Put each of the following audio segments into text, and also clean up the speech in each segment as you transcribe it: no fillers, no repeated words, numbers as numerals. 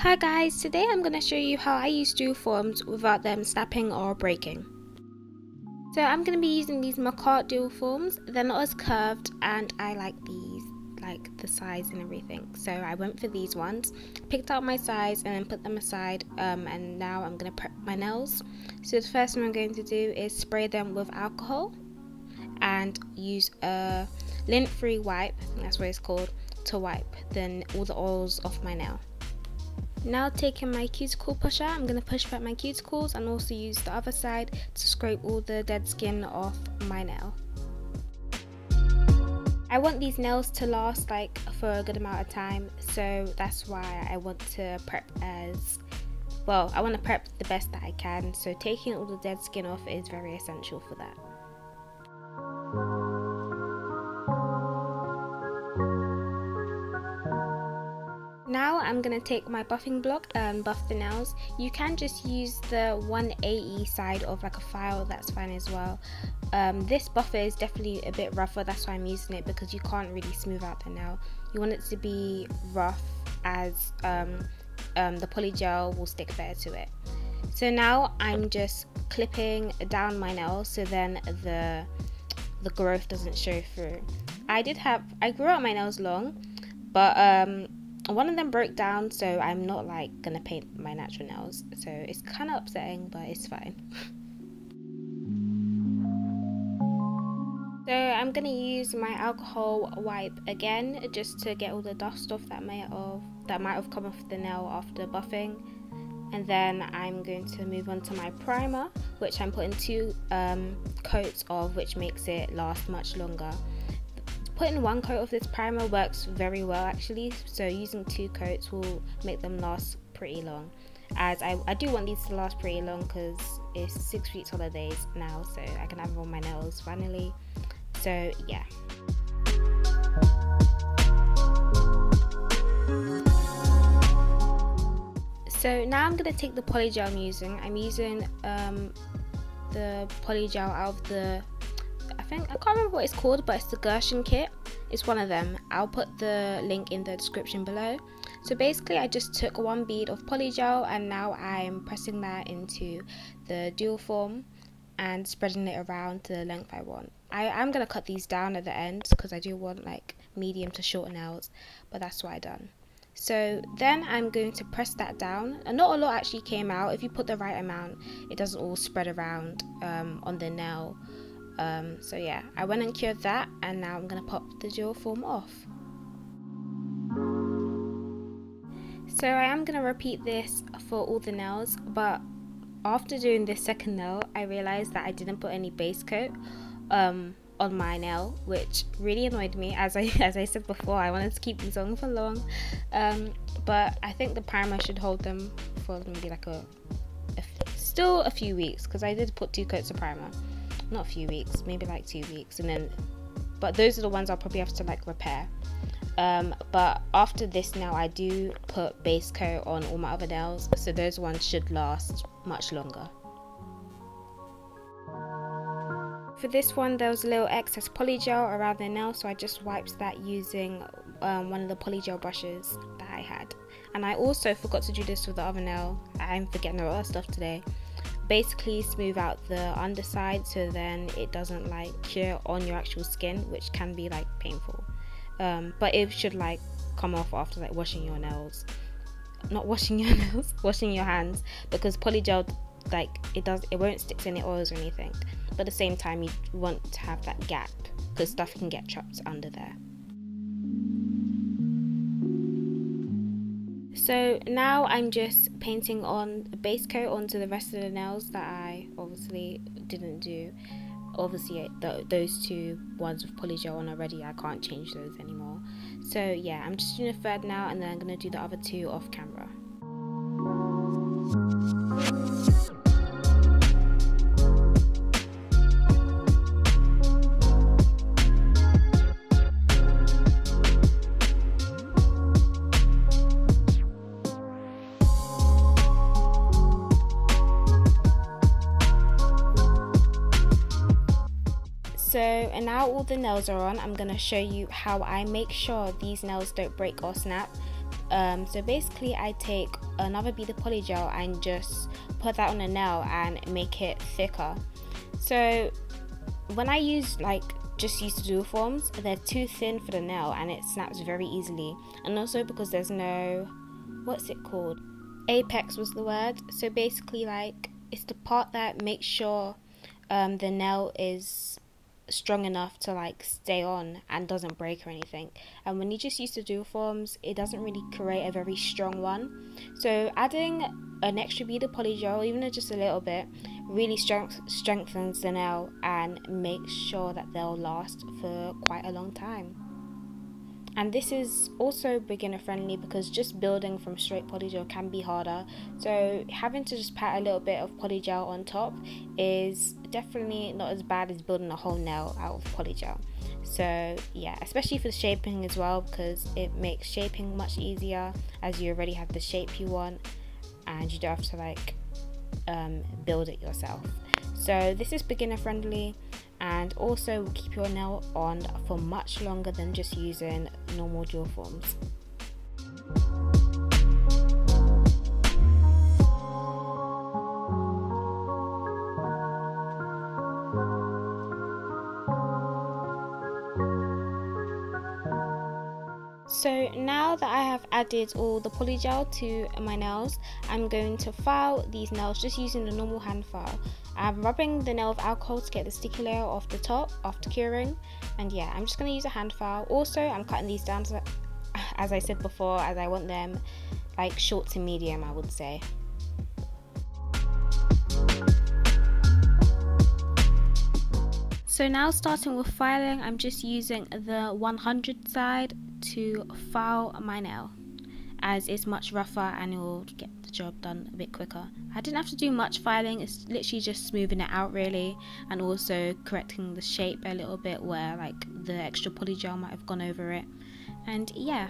Hi guys, today I'm going to show you how I use dual forms without them snapping or breaking. So I'm going to be using these Macart dual forms. They're not as curved and I like these, like the size and everything. So I went for these ones, picked out my size and then put them aside, and now I'm going to prep my nails. So the first thing I'm going to do is spray them with alcohol and use a lint-free wipe, I think that's what it's called, to wipe all the oils off my nail. Now taking my cuticle pusher, I'm going to push back my cuticles and also use the other side to scrape all the dead skin off my nail. I want these nails to last for a good amount of time, so that's why I want to prep I want to prep the best that I can, so taking all the dead skin off is very essential for that. Now I'm going to take my buffing block and buff the nails. You can just use the 180 side of like a file, that's fine as well. This buffer is definitely a bit rougher, that's why I'm using it, because you can't really smooth out the nail. You want it to be rough as the polygel will stick better to it. So now I'm just clipping down my nails so then the growth doesn't show through. I grew out my nails long, but one of them broke down, so I'm not gonna paint my natural nails, so it's kind of upsetting, but it's fine. So I'm gonna use my alcohol wipe again just to get all the dust off that might have come off the nail after buffing, and then I'm going to move on to my primer, which I'm putting 2 coats of, which makes it last much longer. Putting 1 coat of this primer works very well actually, so using 2 coats will make them last pretty long, as I do want these to last pretty long because it's 6 weeks holidays now, so I can have them on my nails finally. So yeah. So now I'm going to take the polygel I'm using the polygel out of the, I can't remember what it's called, but it's the Gershon kit. It's one of them. I'll put the link in the description below. So basically I just took 1 bead of polygel and now I'm pressing that into the dual form and spreading it around to the length I want. I'm going to cut these down at the end because I do want medium to short nails, but that's what I done. So then I'm going to press that down, and not a lot actually came out. If you put the right amount, it doesn't all spread around on the nail. So yeah, I went and cured that, and now I'm going to pop the dual form off. So I am going to repeat this for all the nails, but after doing this second nail I realized that I didn't put any base coat on my nail, which really annoyed me. As I said before, I wanted to keep these on for long, but I think the primer should hold them for maybe still a few weeks, because I did put 2 coats of primer. Not a few weeks, maybe 2 weeks, and then, but those are the ones I'll probably have to repair. But after this nail I do put base coat on all my other nails, so those ones should last much longer. For this one there was a little excess polygel around the nail, so I just wiped that using one of the polygel brushes that I had. And I also forgot to do this with the other nail. I'm forgetting a lot of stuff today. Basically smooth out the underside so then it doesn't cure on your actual skin, which can be painful, but it should come off after washing your nails. Not washing your nails, washing your hands, because polygel it won't stick to any oils or anything, but at the same time you want to have that gap because stuff can get trapped under there. So now I'm just painting on a base coat onto the rest of the nails that I obviously didn't do. Obviously those 2 ones with polygel on already, I can't change those anymore. So yeah, I'm just doing a third now, and then I'm going to do the other 2 off camera. So, and now all the nails are on, I'm going to show you how I make sure these nails don't break or snap. So basically I take another bead of poly gel and just put that on a nail and make it thicker. So when I use just use the dual forms, they're too thin for the nail and it snaps very easily, and also because there's no, what's it called, apex was the word. So basically it's the part that makes sure the nail is strong enough to stay on and doesn't break or anything. And when you just use the dual forms, it doesn't really create a very strong one. So adding an extra bead of poly gel, even though just a little bit, really strengthens the nail and makes sure that they'll last for quite a long time. And this is also beginner friendly because just building from straight poly gel can be harder. So having to just pat a little bit of poly gel on top is definitely not as bad as building a whole nail out of poly gel. So yeah, especially for the shaping as well, because it makes shaping much easier as you already have the shape you want and you don't have to build it yourself. So this is beginner friendly, and also will keep your nail on for much longer than just using normal dual forms. So now that I have added all the poly gel to my nails, I'm going to file these nails just using the normal hand file. I'm rubbing the nail with alcohol to get the sticky layer off the top after curing, and yeah, I'm just going to use a hand file. Also, I'm cutting these down as I said before, as I want them short to medium, I would say. So now starting with filing, I'm just using the 100 side to file my nail, as it's much rougher and it will get the job done a bit quicker. I didn't have to do much filing, it's literally just smoothing it out really, and also correcting the shape a little bit where the extra poly gel might have gone over it, and yeah.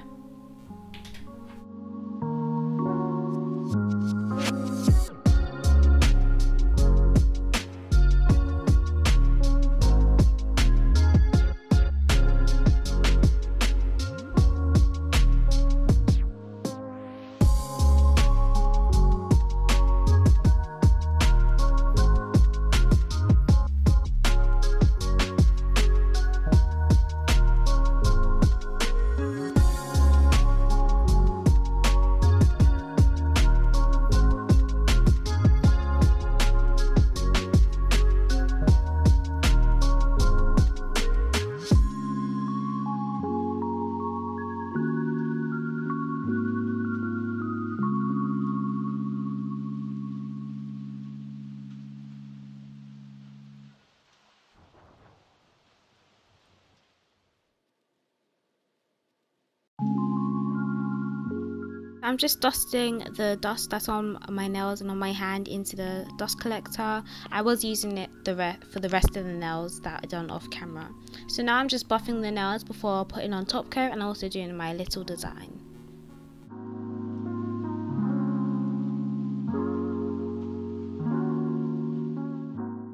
I'm just dusting the dust that's on my nails and on my hand into the dust collector. I was using it for the rest of the nails that I done off camera. So now I'm just buffing the nails before putting on top coat and also doing my little design.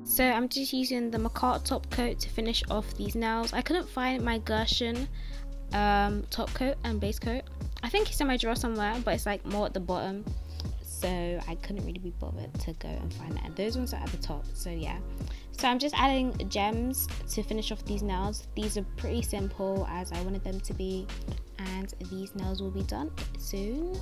So I'm just using the Macart top coat to finish off these nails. I couldn't find my Gershon top coat and base coat. I think it's in my drawer somewhere, but it's more at the bottom, so I couldn't really be bothered to go and find it, and those ones are at the top. So yeah, so I'm just adding gems to finish off these nails. These are pretty simple as I wanted them to be, and these nails will be done soon.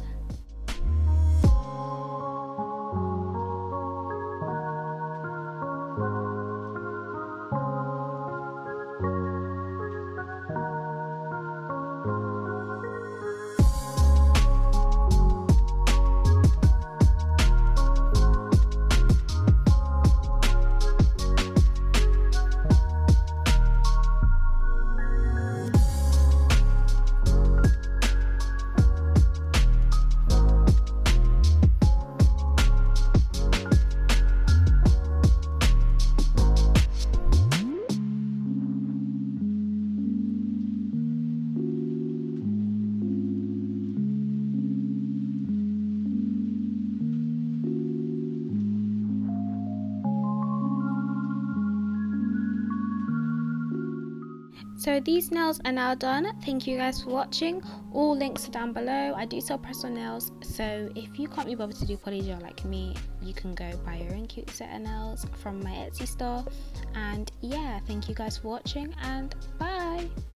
So these nails are now done. Thank you guys for watching. All links are down below. I do sell press-on nails, so if you can't be bothered to do polygel like me, you can go buy your own cute set of nails from my Etsy store. And yeah, thank you guys for watching, and bye.